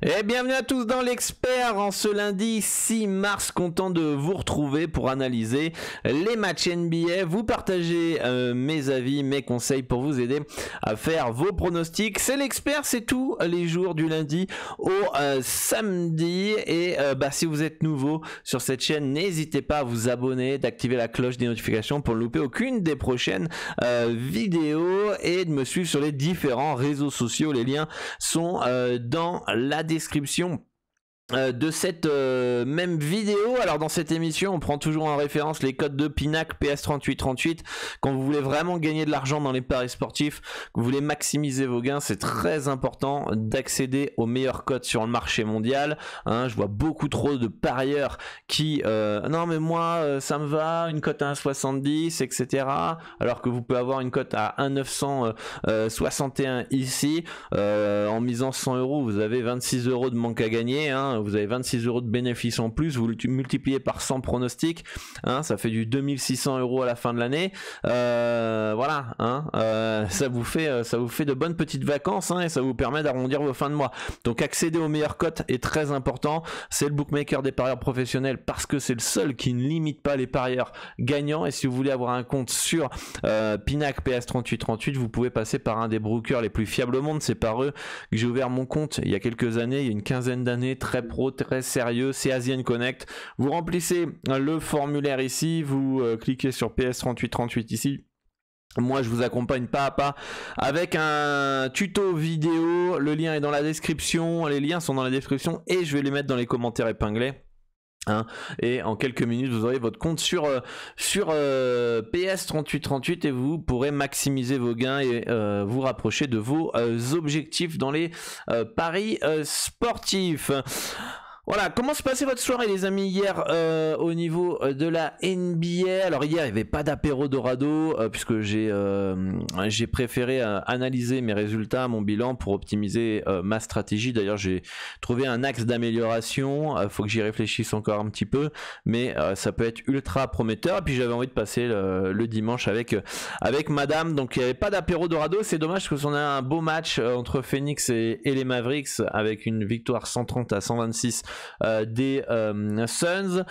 Et bienvenue à tous dans l'expert en ce lundi 6 mars, content de vous retrouver pour analyser les matchs NBA, vous partager mes avis, mes conseils pour vous aider à faire vos pronostics. C'est l'expert, c'est tous les jours du lundi au samedi et si vous êtes nouveau sur cette chaîne, n'hésitez pas à vous abonner, d'activer la cloche des notifications pour ne louper aucune des prochaines vidéos et de me suivre sur les différents réseaux sociaux. Les liens sont dans la description de cette même vidéo. Alors dans cette émission on prend toujours en référence les codes de Pinac PS3838 quand vous voulez vraiment gagner de l'argent dans les paris sportifs, que vous voulez maximiser vos gains. C'est très important d'accéder aux meilleurs codes sur le marché mondial, hein. Je vois beaucoup trop de parieurs qui non mais moi ça me va, une cote à 1,70 etc, alors que vous pouvez avoir une cote à 1,961 ici. En misant 100 €, vous avez 26 € de manque à gagner, hein. Vous avez 26 € de bénéfices en plus, vous le multipliez par 100 pronostics, hein, ça fait du 2600 € à la fin de l'année. Voilà, hein, ça vous fait de bonnes petites vacances, hein, et ça vous permet d'arrondir vos fins de mois. Donc accéder aux meilleures cotes est très important. C'est le bookmaker des parieurs professionnels parce que c'est le seul qui ne limite pas les parieurs gagnants. Et si vous voulez avoir un compte sur Pinac PS3838, vous pouvez passer par un des brokers les plus fiables au monde. C'est par eux que j'ai ouvert mon compte il y a quelques années, il y a une quinzaine d'années, très pro, très sérieux. C'est Asian Connect. Vous remplissez le formulaire ici, vous cliquez sur PS3838 ici. Moi je vous accompagne pas à pas avec un tuto vidéo, le lien est dans la description, les liens sont dans la description et je vais les mettre dans les commentaires épinglés. Hein, et en quelques minutes vous aurez votre compte sur PS3838 et vous pourrez maximiser vos gains et vous rapprocher de vos objectifs dans les paris sportifs. Voilà, comment se passait votre soirée les amis hier au niveau de la NBA? Alors hier il n'y avait pas d'apéro dorado puisque j'ai préféré analyser mes résultats, mon bilan pour optimiser ma stratégie. D'ailleurs j'ai trouvé un axe d'amélioration, faut que j'y réfléchisse encore un petit peu, mais ça peut être ultra prometteur. Et puis j'avais envie de passer le dimanche avec madame, donc il n'y avait pas d'apéro dorado. C'est dommage parce qu'on a un beau match entre Phoenix et les Mavericks avec une victoire 130-126 des Suns.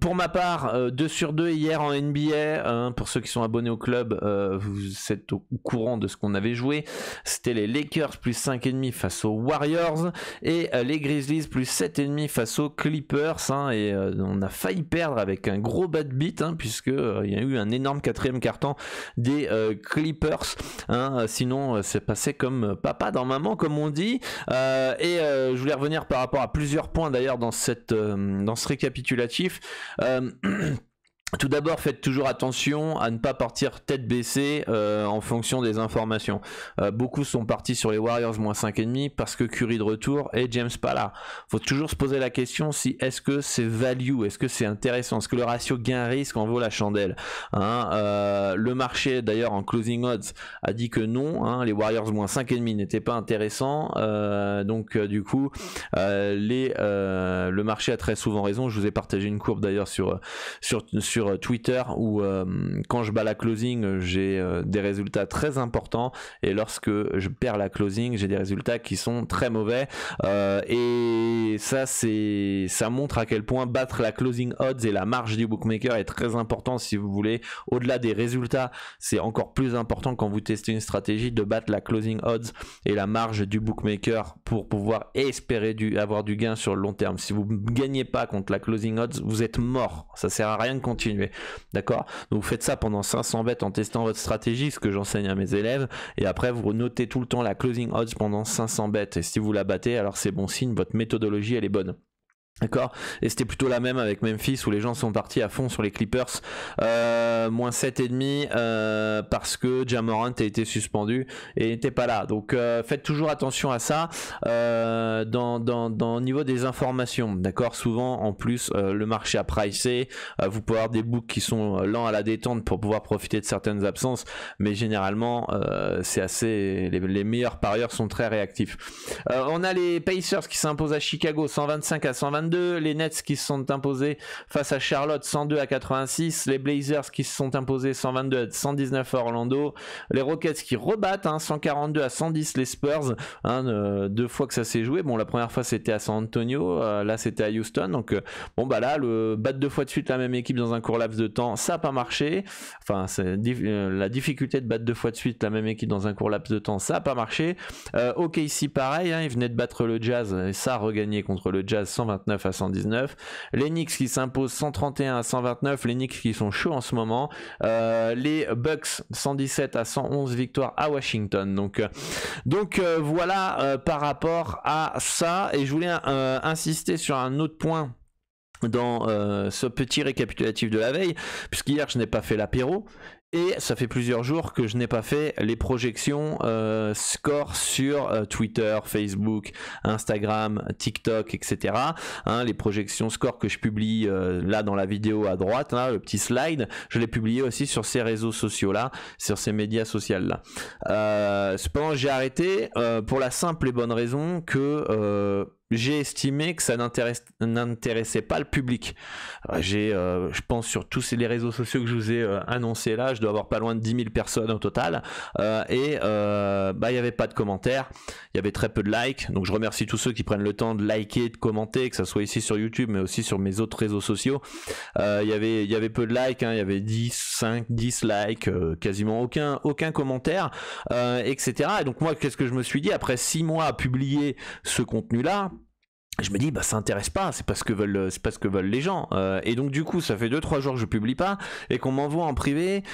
Pour ma part, 2 sur 2 hier en NBA, hein, pour ceux qui sont abonnés au club, vous êtes au courant de ce qu'on avait joué. C'était les Lakers plus 5,5 face aux Warriors et les Grizzlies plus 7,5 face aux Clippers, hein, et on a failli perdre avec un gros bad beat, hein, puisque il y a eu un énorme 4e quart-temps des Clippers, hein, sinon c'est passé comme papa dans maman comme on dit. Je voulais revenir par rapport à plusieurs points d'ailleurs dans ce récapitulatif. Tout d'abord, faites toujours attention à ne pas partir tête baissée en fonction des informations. Beaucoup sont partis sur les Warriors moins 5,5 parce que Curry de retour et James pas là. Faut toujours se poser la question si est-ce que c'est value, est-ce que c'est intéressant, est-ce que le ratio gain-risque en vaut la chandelle, hein. Le marché d'ailleurs en closing odds a dit que non, hein, les Warriors moins 5,5 n'étaient pas intéressants, donc du coup le marché a très souvent raison. Je vous ai partagé une courbe d'ailleurs sur Twitter où quand je bats la closing j'ai des résultats très importants et lorsque je perds la closing j'ai des résultats qui sont très mauvais, et ça montre à quel point battre la closing odds et la marge du bookmaker est très important. Si vous voulez, au-delà des résultats, c'est encore plus important quand vous testez une stratégie de battre la closing odds et la marge du bookmaker pour pouvoir espérer avoir du gain sur le long terme. Si vous ne gagnez pas contre la closing odds, vous êtes mort, ça sert à rien de continuer. D'accord, donc vous faites ça pendant 500 bêtes en testant votre stratégie, ce que j'enseigne à mes élèves, et après vous notez tout le temps la closing odds pendant 500 bêtes, et si vous la battez alors c'est bon signe, votre méthodologie elle est bonne. D'accord, et c'était plutôt la même avec Memphis où les gens sont partis à fond sur les Clippers, moins 7,5 parce que Ja Morant a été suspendu et n'était pas là. Donc faites toujours attention à ça au niveau des informations. D'accord, souvent en plus le marché a pricé, vous pouvez avoir des books qui sont lents à la détente pour pouvoir profiter de certaines absences, mais généralement c'est assez, les meilleurs parieurs sont très réactifs. On a les Pacers qui s'imposent à Chicago 125-127. 122, les Nets qui se sont imposés face à Charlotte 102 à 86, les Blazers qui se sont imposés 122 à 119 à Orlando, les Rockets qui rebattent 142 à 110 les Spurs, 2 fois que ça s'est joué. Bon, la première fois c'était à San Antonio, là c'était à Houston, donc bon bah là le battre 2 fois de suite la même équipe dans un court laps de temps, ça n'a pas marché. Enfin, c'est la difficulté de battre 2 fois de suite la même équipe dans un court laps de temps, ça n'a pas marché. OKC pareil, ils venaient de battre le Jazz et ça a regagné contre le Jazz 129 à 119. Les Knicks qui s'imposent 131 à 129, les Knicks qui sont chauds en ce moment. Les Bucks 117 à 111, victoire à Washington. Donc voilà par rapport à ça, et je voulais insister sur un autre point dans ce petit récapitulatif de la veille, puisqu'hier je n'ai pas fait l'apéro et ça fait plusieurs jours que je n'ai pas fait les projections score sur Twitter, Facebook, Instagram, TikTok, etc. Les projections score que je publie là dans la vidéo à droite, le petit slide, je l'ai publié aussi sur ces réseaux sociaux là, sur ces médias sociaux là. Cependant j'ai arrêté pour la simple et bonne raison que j'ai estimé que ça n'intéressait pas le public. Je pense sur tous les réseaux sociaux que je vous ai annoncés là, je dois avoir pas loin de 10 000 personnes au total, et il n'y avait pas de commentaires, il y avait très peu de likes, donc je remercie tous ceux qui prennent le temps de liker, de commenter, que ce soit ici sur YouTube mais aussi sur mes autres réseaux sociaux. Il y avait peu de likes, il y avait 5, 10 likes, quasiment aucun commentaire, etc. Et donc moi, qu'est-ce que je me suis dit après 6 mois à publier ce contenu là? Je me dis ça intéresse pas, c'est pas ce que veulent les gens, et donc du coup ça fait 2-3 jours que je publie pas et qu'on m'envoie en privé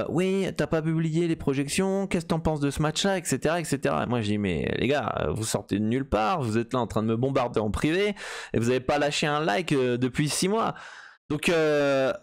oui t'as pas publié les projections, qu'est-ce que t'en penses de ce match là, etc. Et moi je dis mais les gars, vous sortez de nulle part, vous êtes là en train de me bombarder en privé et vous avez pas lâché un like depuis 6 mois. Donc là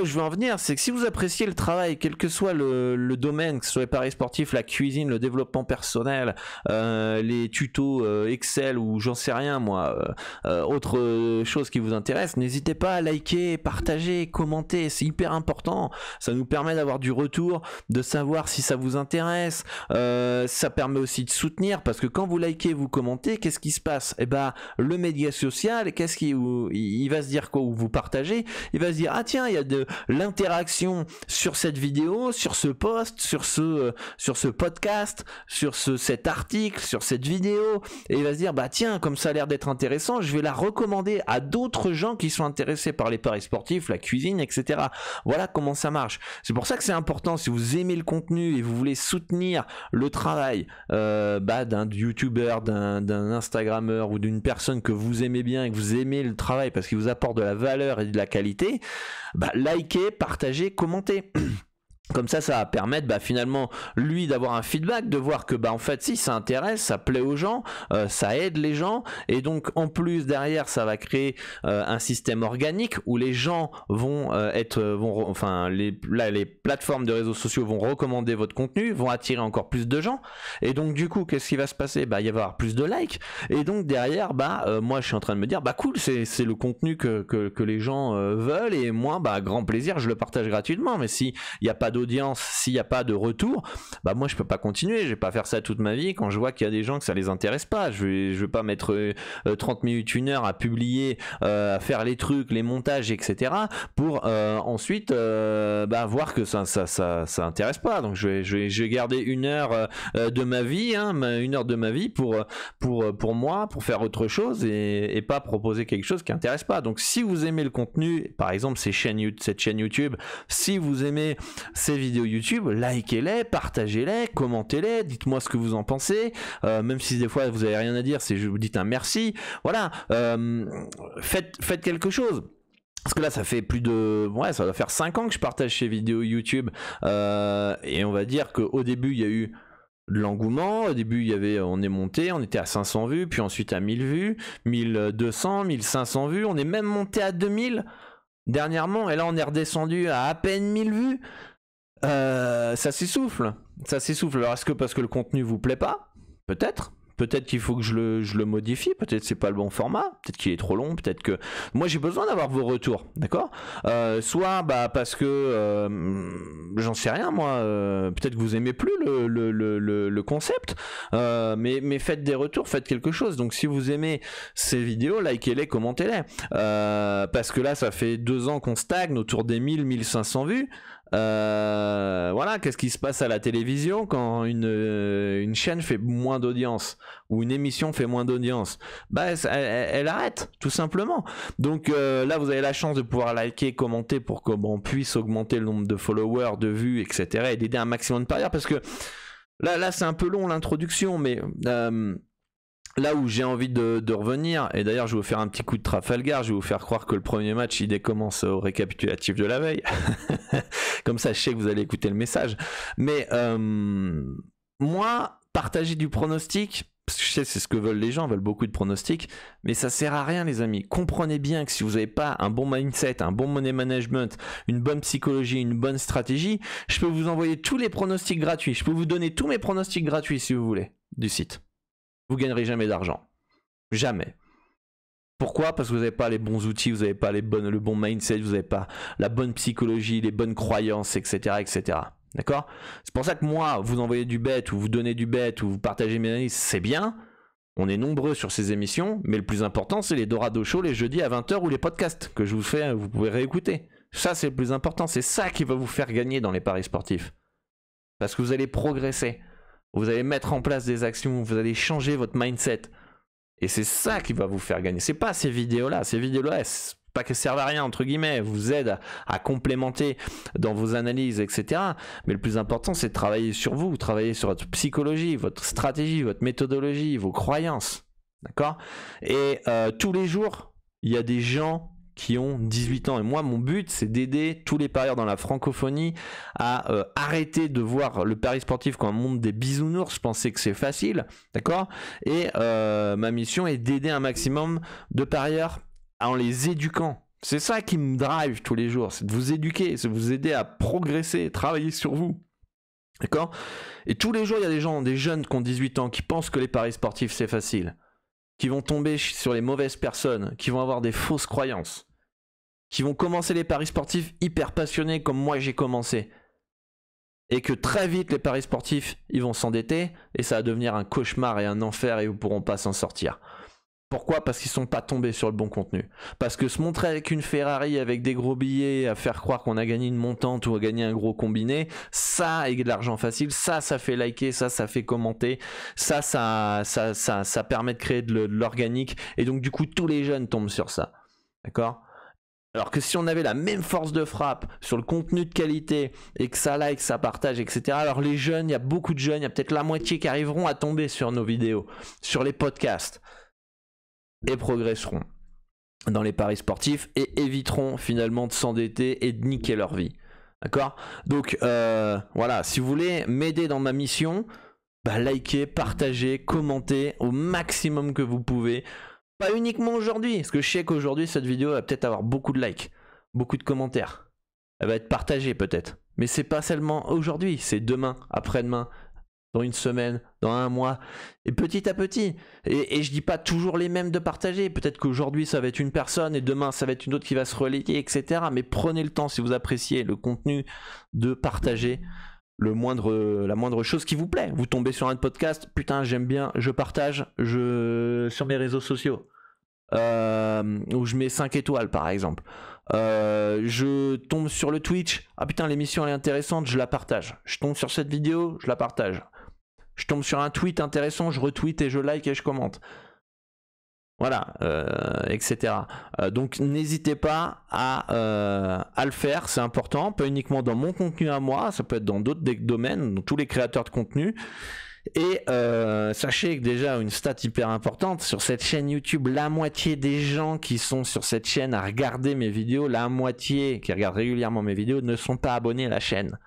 où je veux en venir, c'est que si vous appréciez le travail, quel que soit le domaine, que ce soit les paris sportifs, la cuisine, le développement personnel, les tutos Excel ou j'en sais rien moi, autre chose qui vous intéresse, n'hésitez pas à liker, partager, commenter, c'est hyper important, ça nous permet d'avoir du retour, de savoir si ça vous intéresse, ça permet aussi de soutenir, parce que quand vous likez, vous commentez, qu'est-ce qui se passe? Le média social, il va se dire quoi, où vous partagez, il va se dire ah tiens, il y a de l'interaction sur cette vidéo, sur ce post, sur ce podcast, sur cet article, sur cette vidéo, et il va se dire tiens, comme ça a l'air d'être intéressant, je vais la recommander à d'autres gens qui sont intéressés par les paris sportifs, la cuisine, etc. Voilà comment ça marche. C'est pour ça que c'est important, si vous aimez le contenu et vous voulez soutenir le travail d'un youtubeur, d'un instagrammeur ou d'une personne que vous aimez bien et que vous aimez le travail parce qu'il vous apporte de la valeur et de la qualité, likez, partagez, commentez. Comme ça va permettre finalement lui d'avoir un feedback, de voir que en fait si ça intéresse, ça plaît aux gens, ça aide les gens, et donc en plus derrière ça va créer un système organique où les gens vont les plateformes de réseaux sociaux vont recommander votre contenu, vont attirer encore plus de gens, et donc du coup qu'est-ce qui va se passer? Il va y avoir plus de likes, et donc derrière moi je suis en train de me dire cool, c'est le contenu que les gens veulent, et moi grand plaisir, je le partage gratuitement. Mais si il n'y a pas d'audience, s'il n'y a pas de retour, moi je peux pas continuer, je vais pas faire ça toute ma vie quand je vois qu'il y a des gens que ça les intéresse pas. Je vais pas mettre 30 minutes, 1 heure à publier, à faire les trucs, les montages, etc. pour ensuite voir que ça intéresse pas. Donc je vais garder 1 heure de ma vie, 1 heure de ma vie pour moi, pour faire autre chose, et pas proposer quelque chose qui intéresse pas. Donc si vous aimez le contenu, par exemple cette chaîne YouTube, si vous aimez ces vidéos YouTube, likez-les, partagez-les, commentez-les, dites-moi ce que vous en pensez, même si des fois vous avez rien à dire, c'est je vous dites un merci, voilà, faites quelque chose. Parce que là ça fait ça va faire 5 ans que je partage ces vidéos YouTube, et on va dire qu'au début il y a eu de l'engouement. Au début on est monté, on était à 500 vues, puis ensuite à 1000 vues, 1200, 1500 vues, on est même monté à 2000 dernièrement, et là on est redescendu à peine 1000 vues. Ça s'essouffle. Alors est-ce que parce que le contenu vous plaît pas? Peut-être, peut-être qu'il faut que je le modifie, peut-être c'est pas le bon format, peut-être qu'il est trop long, peut-être que... Moi j'ai besoin d'avoir vos retours, d'accord? Soit parce que j'en sais rien moi, peut-être que vous aimez plus le concept, mais faites des retours, faites quelque chose. Donc si vous aimez ces vidéos, likez-les, commentez-les, parce que là ça fait 2 ans qu'on stagne autour des 1000-1500 vues. Voilà, qu'est-ce qui se passe à la télévision quand une chaîne fait moins d'audience ou une émission fait moins d'audience? Elle arrête tout simplement. Donc là vous avez la chance de pouvoir liker, commenter pour qu'on puisse augmenter le nombre de followers, de vues, etc. et d'aider un maximum de parieurs, parce que là c'est un peu long l'introduction, mais là où j'ai envie de revenir, et d'ailleurs je vais vous faire un petit coup de Trafalgar, je vais vous faire croire que le premier match il décommence au récapitulatif de la veille, comme ça je sais que vous allez écouter le message, mais moi, partager du pronostic, parce que je sais c'est ce que veulent les gens, veulent beaucoup de pronostics, mais ça sert à rien les amis. Comprenez bien que si vous n'avez pas un bon mindset, un bon money management, une bonne psychologie, une bonne stratégie, je peux vous envoyer tous les pronostics gratuits, je peux vous donner tous mes pronostics gratuits si vous voulez, du site. Vous gagnerez jamais d'argent. Jamais. Pourquoi? Parce que vous n'avez pas les bons outils, vous n'avez pas le bon mindset, vous n'avez pas la bonne psychologie, les bonnes croyances, etc. etc. D'accord? C'est pour ça que moi, vous envoyez du bet, ou vous donnez du bet, ou vous partagez mes analyses, c'est bien. On est nombreux sur ces émissions, mais le plus important, c'est les Dorado Show les jeudis à 20h ou les podcasts que je vous fais, vous pouvez réécouter. Ça, c'est le plus important. C'est ça qui va vous faire gagner dans les paris sportifs. Parce que vous allez progresser. Vous allez mettre en place des actions, vous allez changer votre mindset. Et c'est ça qui va vous faire gagner. C'est pas ces vidéos-là. Ces vidéos-là, c'est pas qu'elles servent à rien, entre guillemets. Elles vous aident à complémenter dans vos analyses, etc. Mais le plus important, c'est de travailler sur vous, travailler sur votre psychologie, votre stratégie, votre méthodologie, vos croyances. D'accord? Et tous les jours, il y a des gens qui ont 18 ans. Et moi, mon but, c'est d'aider tous les parieurs dans la francophonie à arrêter de voir le pari sportif comme un monde des bisounours, penser que c'est facile, d'accord? Et ma mission est d'aider un maximum de parieurs en les éduquant. C'est ça qui me drive tous les jours, c'est de vous éduquer, c'est de vous aider à progresser, travailler sur vous. D'accord? Et tous les jours, il y a des gens, des jeunes qui ont 18 ans, qui pensent que les paris sportifs, c'est facile, qui vont tomber sur les mauvaises personnes, qui vont avoir des fausses croyances, qui vont commencer les paris sportifs hyper passionnés comme moi j'ai commencé, et que très vite les paris sportifs ils vont s'endetter et ça va devenir un cauchemar et un enfer et ils ne pourront pas s'en sortir. Pourquoi? Parce qu'ils ne sont pas tombés sur le bon contenu. Parce que se montrer avec une Ferrari, avec des gros billets, à faire croire qu'on a gagné une montante ou a gagné un gros combiné, ça et de l'argent facile, ça fait liker, ça fait commenter, ça permet de créer de l'organique, et donc du coup tous les jeunes tombent sur ça. D'accord? Alors que si on avait la même force de frappe sur le contenu de qualité et que ça like, ça partage, etc. Alors les jeunes, il y a beaucoup de jeunes, il y a peut-être la moitié qui arriveront à tomber sur nos vidéos, sur les podcasts, et progresseront dans les paris sportifs et éviteront finalement de s'endetter et de niquer leur vie. D'accord? Donc voilà, si vous voulez m'aider dans ma mission, likez, partagez, commentez au maximum que vous pouvez. Pas uniquement aujourd'hui, parce que je sais qu'aujourd'hui cette vidéo va peut-être avoir beaucoup de likes, beaucoup de commentaires. Elle va être partagée peut-être. Mais c'est pas seulement aujourd'hui, c'est demain, après-demain, dans une semaine, dans un mois, et petit à petit. Et je dis pas toujours les mêmes de partager. Peut-être qu'aujourd'hui ça va être une personne et demain ça va être une autre qui va se relayer, etc. Mais prenez le temps, si vous appréciez le contenu, de partager la moindre chose qui vous plaît. Vous tombez sur un podcast, putain j'aime bien, je partage sur mes réseaux sociaux. Où je mets 5 étoiles par exemple. Je tombe sur le Twitch, ah putain l'émission elle est intéressante, je la partage. Je tombe sur cette vidéo, je la partage. Je tombe sur un tweet intéressant, je retweet et je like et je commente. Voilà, etc. Donc n'hésitez pas à le faire, c'est important, pas uniquement dans mon contenu à moi, ça peut être dans d'autres domaines, dans tous les créateurs de contenu. Et sachez que déjà une stat hyper importante sur cette chaîne YouTube, la moitié des gens qui sont sur cette chaîne à regarder mes vidéos, la moitié qui regardent régulièrement mes vidéos ne sont pas abonnés à la chaîne.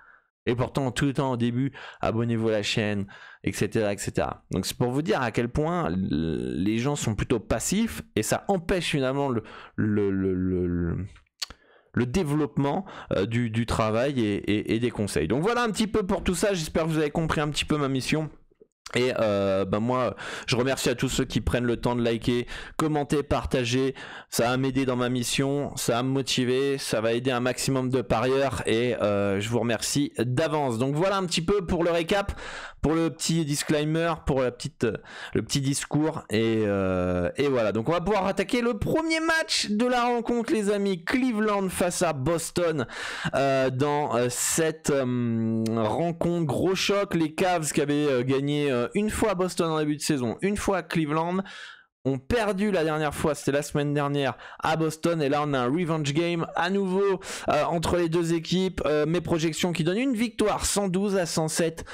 Et pourtant tout le temps au début, abonnez-vous à la chaîne, etc., etc. Donc c'est pour vous dire à quel point les gens sont plutôt passifs et ça empêche finalement le développement du travail et des conseils. Donc voilà un petit peu pour tout ça, j'espère que vous avez compris un petit peu ma mission. Et moi je remercie à tous ceux qui prennent le temps de liker, commenter, partager, ça va m'aider dans ma mission, ça va me motiver, ça va aider un maximum de parieurs et je vous remercie d'avance. Donc voilà un petit peu pour le récap, pour le petit disclaimer, pour le petit discours et voilà. Donc on va pouvoir attaquer le premier match de la rencontre les amis, Cleveland face à Boston dans cette rencontre, gros choc, les Cavs qui avaient gagné une fois à Boston en début de saison, une fois à Cleveland, ont perdu la dernière fois, c'était la semaine dernière à Boston, et là on a un revenge game à nouveau entre les deux équipes. Mes projections qui donnent une victoire 112-107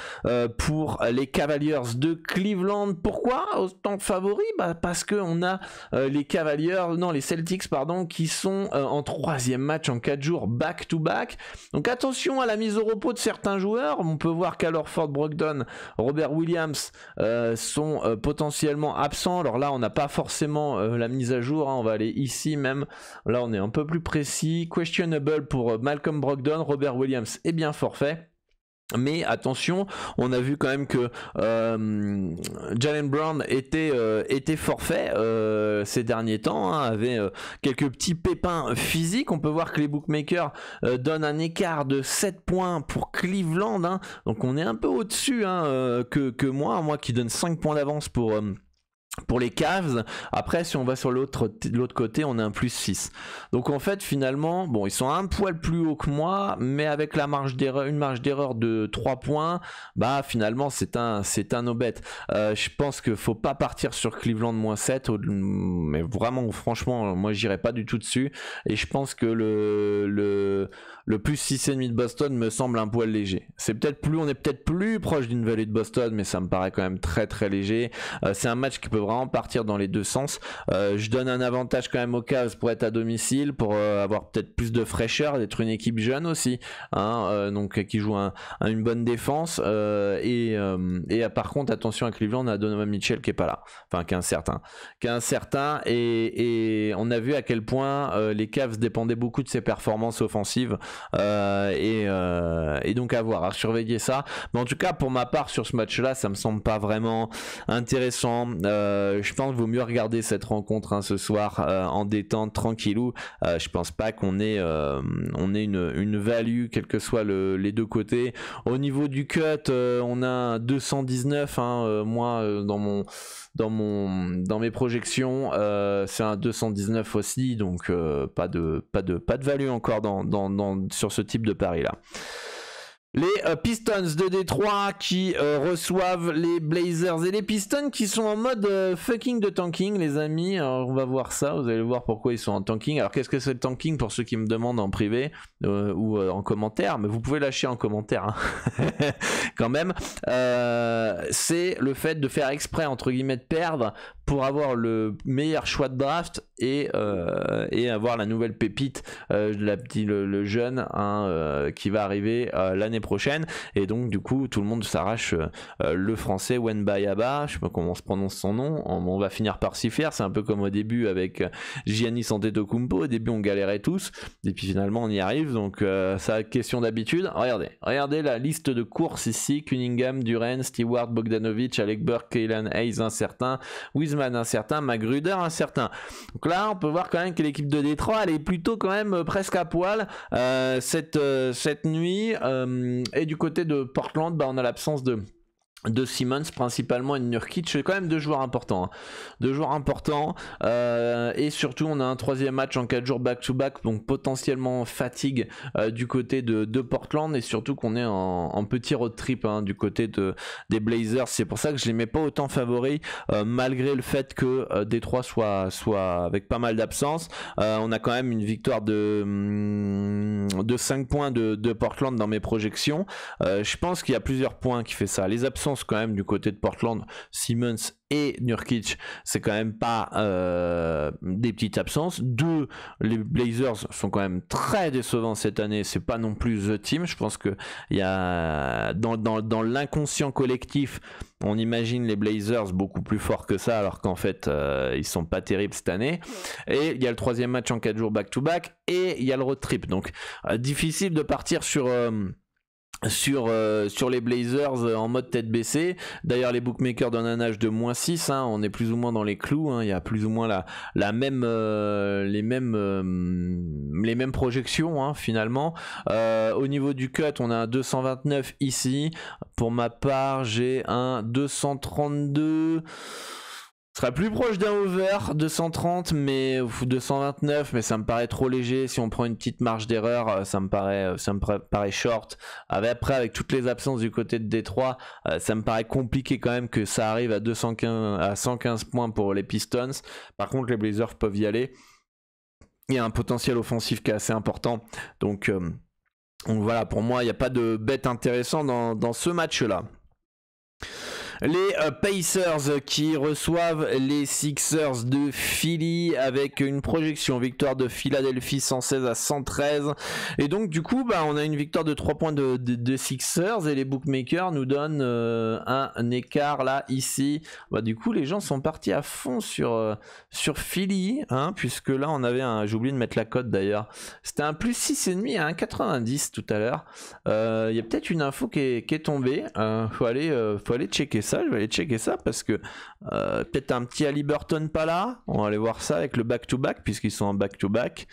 pour les Cavaliers de Cleveland. Pourquoi autant de favoris? Parce que on a les Celtics qui sont en troisième match en 4 jours back to back. Donc attention à la mise au repos de certains joueurs. On peut voir qu'Al Horford, Brogdon, Robert Williams sont potentiellement absents. Alors là on n'a pas forcément la mise à jour, hein. On va aller ici même, là on est un peu plus précis. Questionable pour Malcolm Brogdon, Robert Williams est bien forfait. Mais attention, on a vu quand même que Jaylen Brown était forfait ces derniers temps, hein, avait quelques petits pépins physiques. On peut voir que les bookmakers donnent un écart de 7 points pour Cleveland, hein. Donc on est un peu au-dessus que moi qui donne 5 points d'avance pour les Cavs. Après si on va sur l'autre côté, on a un plus 6. Donc en fait finalement, bon, ils sont un poil plus haut que moi, mais avec une marge d'erreur de 3 points, finalement c'est un no-bet. Je pense qu'il faut pas partir sur Cleveland moins 7, mais vraiment franchement moi j'irai pas du tout dessus, et je pense que le plus 6,5 de Boston me semble un poil léger. On est peut-être plus proche d'une value de Boston, mais ça me paraît quand même très très léger. C'est un match qui peut vraiment partir dans les deux sens. Je donne un avantage quand même aux Cavs pour être à domicile, pour avoir peut-être plus de fraîcheur, d'être une équipe jeune aussi, hein, donc qui joue une bonne défense. Et par contre, attention à Cleveland, on a Donovan Mitchell qui est pas là, enfin qui est incertain, et on a vu à quel point les Cavs dépendaient beaucoup de ses performances offensives, et donc à voir, à surveiller ça. Mais en tout cas, pour ma part sur ce match-là, ça me semble pas vraiment intéressant. Je pense qu'il vaut mieux regarder cette rencontre ce soir en détente, tranquillou. Je pense pas qu'on ait une value, quel que soit les deux côtés. Au niveau du cut, on a un 219, moi dans mes projections, c'est un 219 aussi, donc pas de value encore sur ce type de pari là. Les Pistons de Détroit qui reçoivent les Blazers, et les Pistons qui sont en mode fucking de tanking les amis. Alors, on va voir ça, vous allez voir pourquoi ils sont en tanking. Alors qu'est-ce que c'est le tanking pour ceux qui me demandent en privé ou en commentaire, mais vous pouvez lâcher en commentaire quand même. C'est le fait de faire exprès entre guillemets de perdre pour avoir le meilleur choix de draft et avoir la nouvelle pépite, le jeune qui va arriver l'année prochaine. Et donc du coup tout le monde s'arrache le français Wembayaba, je sais pas comment on se prononce son nom, on va finir par s'y faire. C'est un peu comme au début avec Giannis Antetokounmpo, au début on galérait tous et puis finalement on y arrive, donc c'est question d'habitude. Regardez la liste de courses ici: Cunningham, Duren, Stewart, Bogdanovic, Alec Burke, Kaylan Hayes incertain, Wiseman incertain, Magruder incertain. Donc là on peut voir quand même que l'équipe de Détroit elle est plutôt quand même presque à poil cette nuit. Et du côté de Portland, on a l'absence de Simmons principalement et de Nurkic. C'est quand même deux joueurs importants, et surtout on a un troisième match en 4 jours back to back, donc potentiellement fatigue du côté de Portland, et surtout qu'on est en petit road trip du côté des Blazers. C'est pour ça que je les mets pas autant favoris, malgré le fait que Détroit soit avec pas mal d'absence. On a quand même une victoire de 5 points de Portland dans mes projections. Je pense qu'il y a plusieurs points qui fait ça. Les absences quand même du côté de Portland, Simmons et Nurkic, c'est quand même pas des petites absences. Deux, les Blazers sont quand même très décevants cette année, c'est pas non plus The Team. Je pense que il y a dans l'inconscient collectif, on imagine les Blazers beaucoup plus forts que ça, alors qu'en fait ils sont pas terribles cette année. Et il y a le troisième match en 4 jours back to back, et il y a le road trip, donc difficile de partir sur sur les Blazers en mode tête baissée. D'ailleurs les bookmakers donnent un âge de -6, hein, on est plus ou moins dans les clous, hein, il y a plus ou moins la même, les mêmes projections, hein, finalement. Au niveau du cut, on a un 229 ici. Pour ma part, j'ai un 232. Ce sera plus proche d'un over 230 mais 229, mais ça me paraît trop léger. Si on prend une petite marge d'erreur, ça me paraît short. Après, avec toutes les absences du côté de Détroit, ça me paraît compliqué quand même que ça arrive à 115 points pour les Pistons. Par contre, les Blazers peuvent y aller. Il y a un potentiel offensif qui est assez important. Donc voilà, pour moi, il n'y a pas de bête intéressant dans ce match-là. Les Pacers qui reçoivent les Sixers de Philly avec une projection victoire de Philadelphie 116 à 113. Et donc du coup on a une victoire de 3 points de Sixers et les bookmakers nous donnent un écart là ici. Du coup les gens sont partis à fond sur Philly, hein, puisque là on avait j'ai oublié de mettre la cote d'ailleurs. C'était un plus 6,5 à 1,90 tout à l'heure. Il y a peut-être une info qui est tombée. Faut aller checker ça. Je vais aller checker ça parce que peut-être un petit Haliburton pas là. On va aller voir ça avec le back-to-back puisqu'ils sont en back-to-back.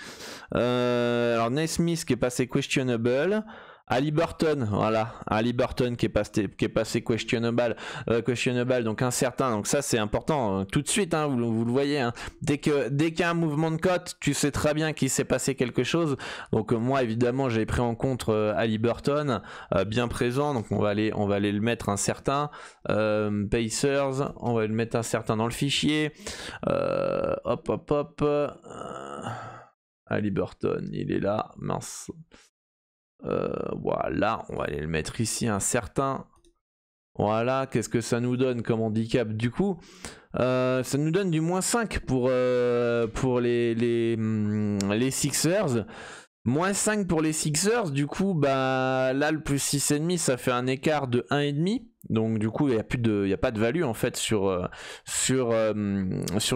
Alors Naismith qui est passé questionable. Haliburton, voilà, Haliburton qui est passé questionable, donc incertain. Donc ça c'est important tout de suite, hein, vous le voyez, hein. Dès qu'il y a un mouvement de cote, tu sais très bien qu'il s'est passé quelque chose. Donc moi évidemment j'ai pris en compte Haliburton bien présent, donc on va aller le mettre incertain. Pacers, on va le mettre incertain dans le fichier. Hop. Haliburton, il est là, mince. Voilà, on va aller le mettre ici incertain. Voilà, qu'est-ce que ça nous donne comme handicap du coup? Ça nous donne du -5 pour les Sixers. -5 pour les Sixers, du coup là le plus 6,5 ça fait un écart de 1,5. Donc du coup il n'y a pas de value en fait sur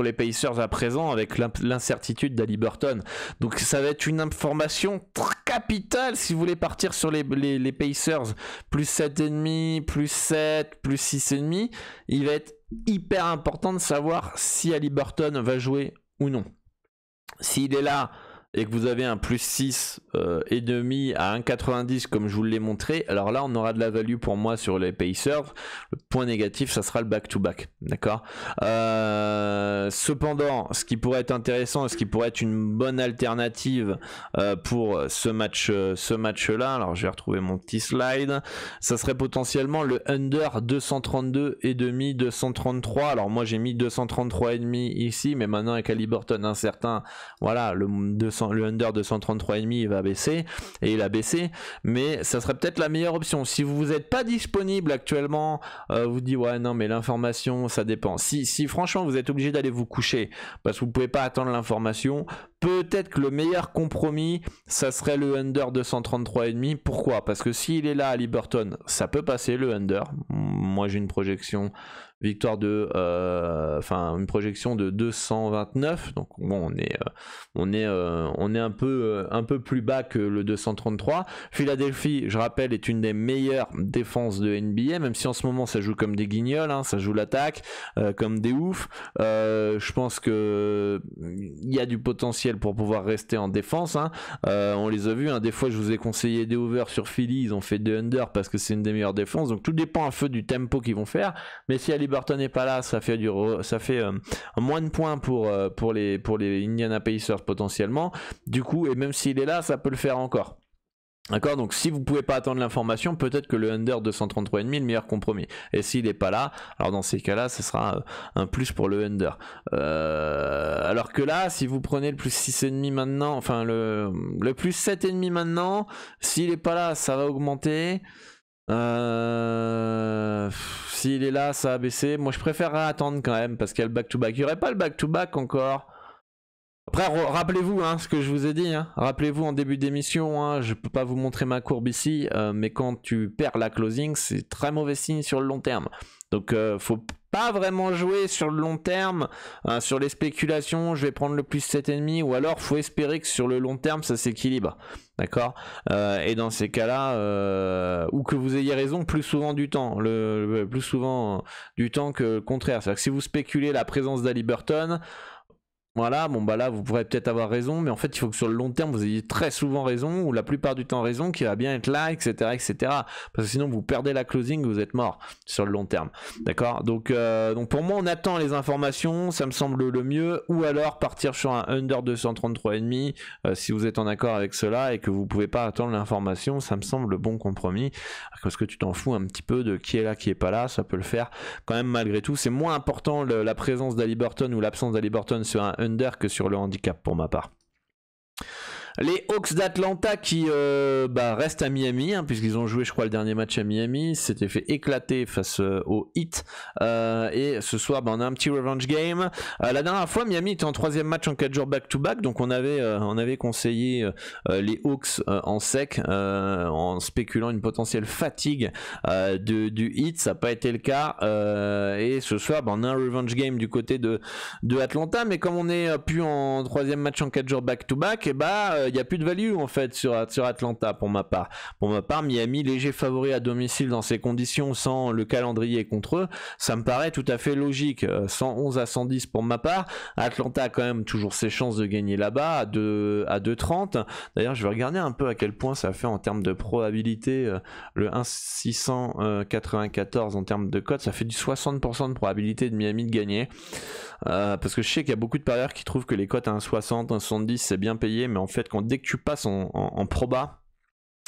les Pacers à présent avec l'incertitude d'Haliburton. Donc ça va être une information capitale si vous voulez partir sur les Pacers. Plus 7,5, plus 7, plus 6,5. Il va être hyper important de savoir si Haliburton va jouer ou non. S'il est là et que vous avez un plus 6 et demi à 1,90 comme je vous l'ai montré, alors là on aura de la value pour moi sur les Pacers. Le point négatif ça sera le back-to-back, d'accord. Cependant ce qui pourrait être intéressant, ce qui pourrait être une bonne alternative pour ce match là, alors je vais retrouver mon petit slide, ça serait potentiellement le under 232 et demi, 233. Alors moi j'ai mis 233 et demi ici, mais maintenant avec Haliburton incertain, voilà, le under 233,5 il va baisser et il a baissé, mais ça serait peut-être la meilleure option. Si vous n'êtes pas disponible actuellement, vous dites ouais non mais l'information ça dépend. Si franchement vous êtes obligé d'aller vous coucher parce que vous pouvez pas attendre l'information, peut-être que le meilleur compromis ça serait le under 233,5. Pourquoi? Parce que s'il est là à Haliburton, ça peut passer le under. Moi j'ai une projection victoire une projection de 229, donc bon on est un peu plus bas que le 233. Philadelphie, je rappelle, est une des meilleures défenses de NBA, même si en ce moment ça joue comme des guignols, hein, ça joue l'attaque comme des oufs. Je pense que il y a du potentiel pour pouvoir rester en défense, hein. On les a vus, hein, des fois je vous ai conseillé des overs sur Philly, ils ont fait des under parce que c'est une des meilleures défenses, donc tout dépend un peu du tempo qu'ils vont faire. Mais si Haliburton n'est pas là, ça fait moins de points pour les Indiana Pacers potentiellement. Du coup, et même s'il est là, ça peut le faire encore. D'accord, donc si vous pouvez pas attendre l'information, peut-être que le under 233,5 est le meilleur compromis. Et s'il n'est pas là, alors dans ces cas-là, ce sera un plus pour le under. Alors que là, si vous prenez le plus 6,5 maintenant, enfin le plus 7,5 maintenant, s'il n'est pas là, ça va augmenter. S'il est là, ça a baissé. Moi, je préférerais attendre quand même parce qu'il y a le back-to-back. Il n'y aurait pas le back-to-back encore. Après, rappelez-vous ce que je vous ai dit. Rappelez-vous en début d'émission, je peux pas vous montrer ma courbe ici, mais quand tu perds la closing, c'est très mauvais signe sur le long terme. Donc, faut pas vraiment jouer sur le long terme, sur les spéculations. Je vais prendre le plus 7,5 ou alors faut espérer que sur le long terme ça s'équilibre. D'accord, et dans ces cas-là, ou que vous ayez raison plus souvent du temps, plus souvent du temps que le contraire. C'est-à-dire que si vous spéculez la présence d'Haliburton, voilà, bon bah là vous pourrez peut-être avoir raison, mais en fait il faut que sur le long terme vous ayez très souvent raison, ou la plupart du temps raison, qui va bien être là, etc. etc. Parce que sinon vous perdez la closing, vous êtes mort sur le long terme. D'accord, donc pour moi on attend les informations, ça me semble le mieux, ou alors partir sur un under 233,5 si vous êtes en accord avec cela et que vous pouvez pas attendre l'information, ça me semble le bon compromis, parce que tu t'en fous un petit peu de qui est là, qui est pas là, ça peut le faire quand même malgré tout. C'est moins important la présence d'Haliburton ou l'absence d'Haliburton sur un under que sur le handicap pour ma part. Les Hawks d'Atlanta qui restent à Miami, hein, puisqu'ils ont joué je crois le dernier match à Miami, s'étaient fait éclater face au Heat, et ce soir on a un petit revenge game. La dernière fois Miami était en 3e match en 4 jours back-to-back, donc on avait conseillé les Hawks en sec, en spéculant une potentielle fatigue du Heat. Ça n'a pas été le cas, et ce soir on a un revenge game du côté de Atlanta, mais comme on est plus en 3e match en 4 jours back-to-back, et il n'y a plus de value en fait sur Atlanta pour ma part. Pour ma part, Miami léger favori à domicile dans ces conditions sans le calendrier contre eux, ça me paraît tout à fait logique. 111 à 110 pour ma part. Atlanta a quand même toujours ses chances de gagner là-bas à 2,30. D'ailleurs, je vais regarder un peu à quel point ça fait en termes de probabilité. Le 1,694 en termes de cote, ça fait du 60% de probabilité de Miami de gagner. Parce que je sais qu'il y a beaucoup de parieurs qui trouvent que les cotes à 1,60, 1,70 c'est bien payé, mais en fait dès que tu passes en proba,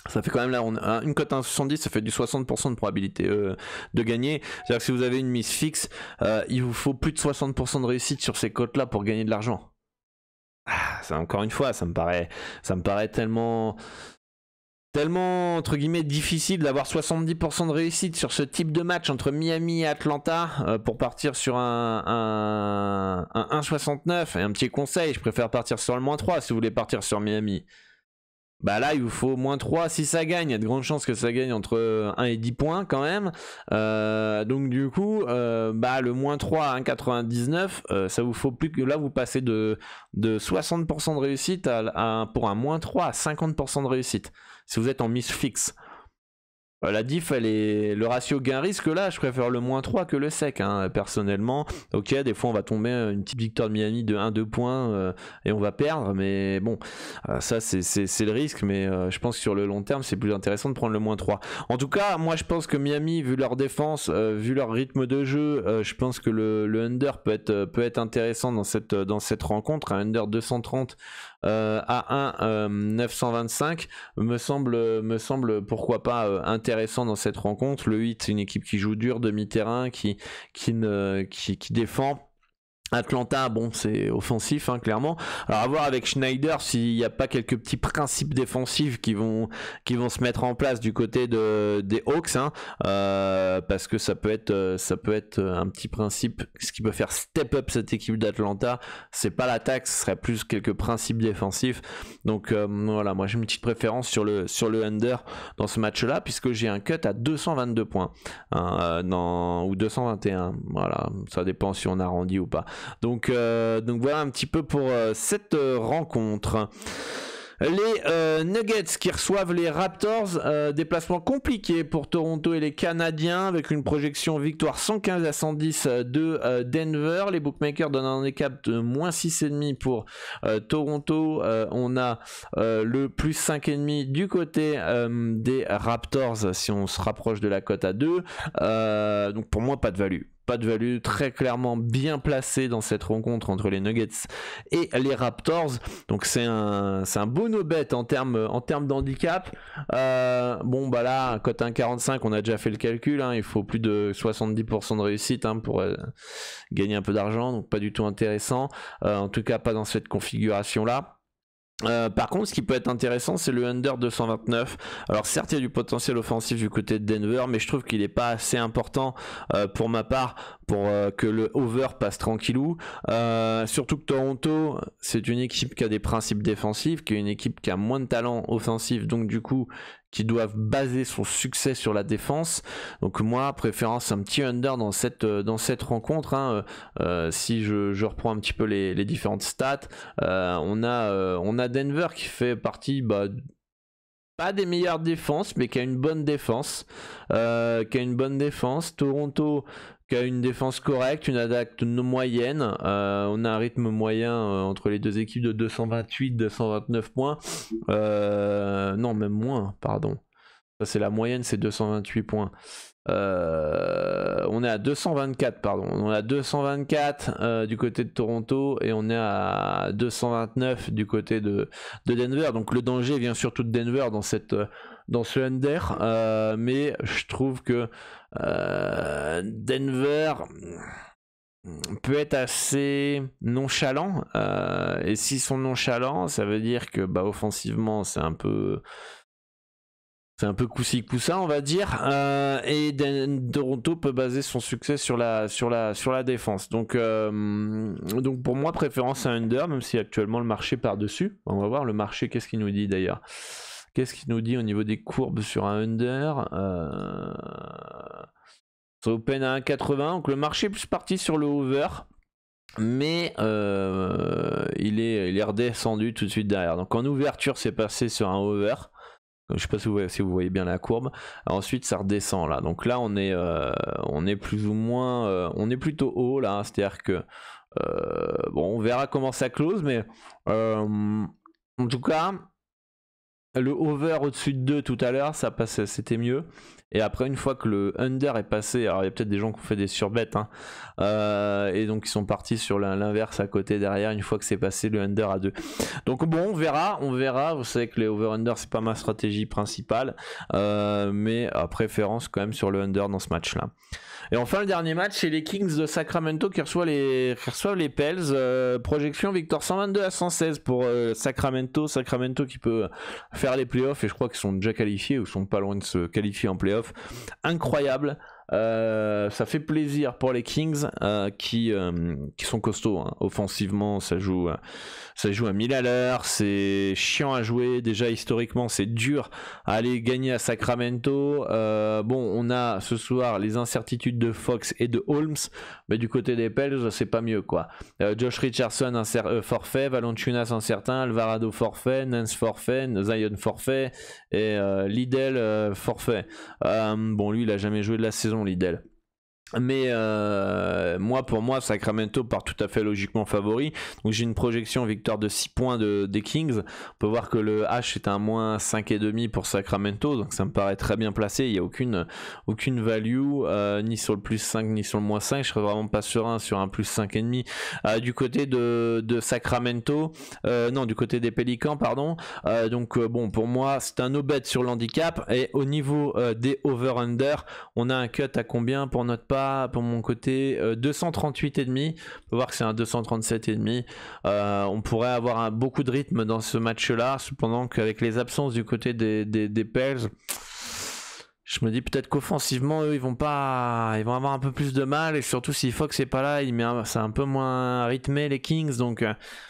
ça fait quand même là une cote à 1,70, ça fait du 60% de probabilité de gagner. C'est-à-dire que si vous avez une mise fixe, il vous faut plus de 60% de réussite sur ces cotes là pour gagner de l'argent. Encore une fois, ça me paraît tellement entre guillemets difficile d'avoir 70% de réussite sur ce type de match entre Miami et Atlanta pour partir sur un 1,69. Et un petit conseil, je préfère partir sur le -3 si vous voulez partir sur Miami. Bah là il vous faut -3 si ça gagne, il y a de grandes chances que ça gagne entre 1 et 10 points quand même, donc du coup le -3 à 1,99, ça vous faut plus que là vous passez de 60% de réussite pour un -3 à 50% de réussite si vous êtes en mise fixe. La diff, le ratio gain-risque là, je préfère le -3 que le sec, hein, personnellement. Ok, des fois on va tomber une petite victoire de Miami de 1-2 points et on va perdre, mais bon, ça c'est le risque, mais je pense que sur le long terme c'est plus intéressant de prendre le -3. En tout cas, moi je pense que Miami, vu leur défense, vu leur rythme de jeu, je pense que le under peut être intéressant dans cette rencontre. Un under 230 à 1,925 me semble pourquoi pas intéressant dans cette rencontre. Le Heat, c'est une équipe qui joue dur, demi-terrain, qui défend. Atlanta, bon, c'est offensif, hein, clairement. Alors à voir avec Schneider s'il n'y a pas quelques petits principes défensifs qui vont se mettre en place du côté des Hawks, hein, parce que ça peut être un petit principe, ce qui peut faire step up cette équipe d'Atlanta. C'est pas l'attaque, ce serait plus quelques principes défensifs. Donc voilà, moi j'ai une petite préférence sur le under dans ce match-là, puisque j'ai un cut à 222 points, hein, ou 221. Voilà, ça dépend si on arrondit ou pas. Donc voilà un petit peu pour cette rencontre. Les Nuggets qui reçoivent les Raptors, déplacement compliqué pour Toronto et les Canadiens avec une projection victoire 115 à 110 de Denver. Les bookmakers donnent un handicap de -6,5 pour Toronto. On a le +5,5 du côté des Raptors si on se rapproche de la cote à 2. Donc pour moi pas de value. Pas de value, très clairement bien placé dans cette rencontre entre les Nuggets et les Raptors. Donc c'est un beau no-bet en termes d'handicap. Bon bah là, cote 1,45, on a déjà fait le calcul, hein, il faut plus de 70% de réussite, hein, pour gagner un peu d'argent, donc pas du tout intéressant. En tout cas pas dans cette configuration là. Par contre, ce qui peut être intéressant, c'est le under 229. Alors certes, il y a du potentiel offensif du côté de Denver, mais je trouve qu'il n'est pas assez important pour ma part pour que le over passe tranquillou. Surtout que Toronto, c'est une équipe qui a des principes défensifs, qui est une équipe qui a moins de talent offensif, donc du coup qui doivent baser son succès sur la défense. Donc moi, préférence un petit under dans cette rencontre, hein. Si je reprends un petit peu les différentes stats, on a Denver qui fait partie pas des meilleures défenses, mais qui a une bonne défense. Toronto qui a une défense correcte, une attaque moyenne. On a un rythme moyen entre les deux équipes de 228-229 points. Non, même moins, pardon. Ça, c'est la moyenne, c'est 228 points. On est à 224, pardon. On est à 224 du côté de Toronto et on est à 229 du côté de Denver. Donc le danger vient surtout de Denver dans ce under. Mais je trouve que Denver peut être assez nonchalant. Et s'ils sont nonchalants, ça veut dire que offensivement, c'est un peu coussi coussa, on va dire, et Toronto peut baser son succès sur la défense. Donc pour moi, préférence à under, même si actuellement le marché part dessus. On va voir le marché, qu'est-ce qu'il nous dit d'ailleurs. Qu'est-ce qu'il nous dit au niveau des courbes sur un under. Ça open à 1,80, donc le marché est plus parti sur le over. Mais il est redescendu tout de suite derrière. Donc en ouverture, c'est passé sur un over. Je sais pas si vous voyez bien la courbe. Ensuite ça redescend là. Donc là on est plus ou moins on est plutôt haut là. C'est-à-dire que on verra comment ça close, mais en tout cas le over au-dessus de 2 tout à l'heure, ça passait, c'était mieux. Et après, une fois que le under est passé, alors il y a peut-être des gens qui ont fait des surbets, et donc ils sont partis sur l'inverse à côté derrière, une fois que c'est passé le under à 2. Donc bon, on verra. Vous savez que les over-under, c'est pas ma stratégie principale, mais à préférence quand même sur le under dans ce match-là. Et enfin, le dernier match, c'est les Kings de Sacramento qui reçoivent les Pels. Projection victoire 122-116 pour Sacramento. Sacramento qui peut faire les playoffs, et je crois qu'ils sont déjà qualifiés ou sont pas loin de se qualifier en playoffs. Incroyable. Ça fait plaisir pour les Kings qui sont costauds, Offensivement, ça joue à 1000 à l'heure, c'est chiant à jouer. Déjà historiquement, c'est dur à aller gagner à Sacramento. On a ce soir les incertitudes de Fox et de Holmes, mais du côté des Pels, c'est pas mieux quoi. Josh Richardson forfait, Valanciunas incertain, Alvarado forfait, Nance forfait, Zion forfait et Liddell forfait. Lui il a jamais joué de la saison, Liddell. Mais pour moi, Sacramento part tout à fait logiquement favori. Donc j'ai une projection victoire de 6 points des Kings. On peut voir que le H est un moins 5,5 pour Sacramento. Donc ça me paraît très bien placé. Il n'y a aucune value, ni sur le plus 5 ni sur le moins 5. Je serais vraiment pas serein sur un plus 5,5 du côté de Sacramento. Du côté des Pélicans, pardon. Pour moi, c'est un no-bet sur l'handicap. Et au niveau des over-under, on a un cut à combien pour notre part? Pour mon côté 238,5. On peut voir que c'est un 237,5. On pourrait avoir beaucoup de rythme dans ce match là, cependant qu'avec les absences du côté des Pels, je me dis peut-être qu'offensivement eux ils vont avoir un peu plus de mal, et surtout si Fox n'est pas là, c'est un peu moins rythmé les Kings, donc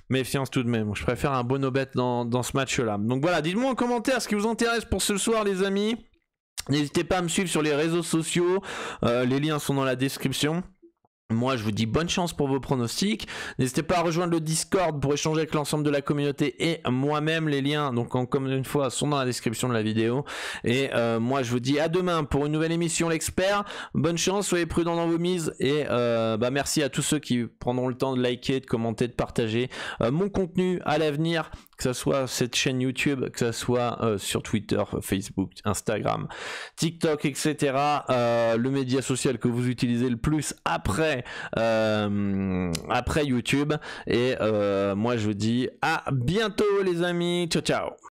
méfiance tout de même. Je préfère un bon no-bet dans ce match là. Donc voilà, dites-moi en commentaire ce qui vous intéresse pour ce soir les amis. N'hésitez pas à me suivre sur les réseaux sociaux, les liens sont dans la description. Moi, je vous dis bonne chance pour vos pronostics. N'hésitez pas à rejoindre le Discord pour échanger avec l'ensemble de la communauté et moi-même. Les liens, donc comme une fois, sont dans la description de la vidéo. Et moi, je vous dis à demain pour une nouvelle émission L'Expert. Bonne chance, soyez prudents dans vos mises. Et merci à tous ceux qui prendront le temps de liker, de commenter, de partager mon contenu à l'avenir. Que ce soit cette chaîne YouTube, que ce soit sur Twitter, Facebook, Instagram, TikTok, etc. Le média social que vous utilisez le plus après YouTube. Et moi je vous dis à bientôt les amis. Ciao ciao.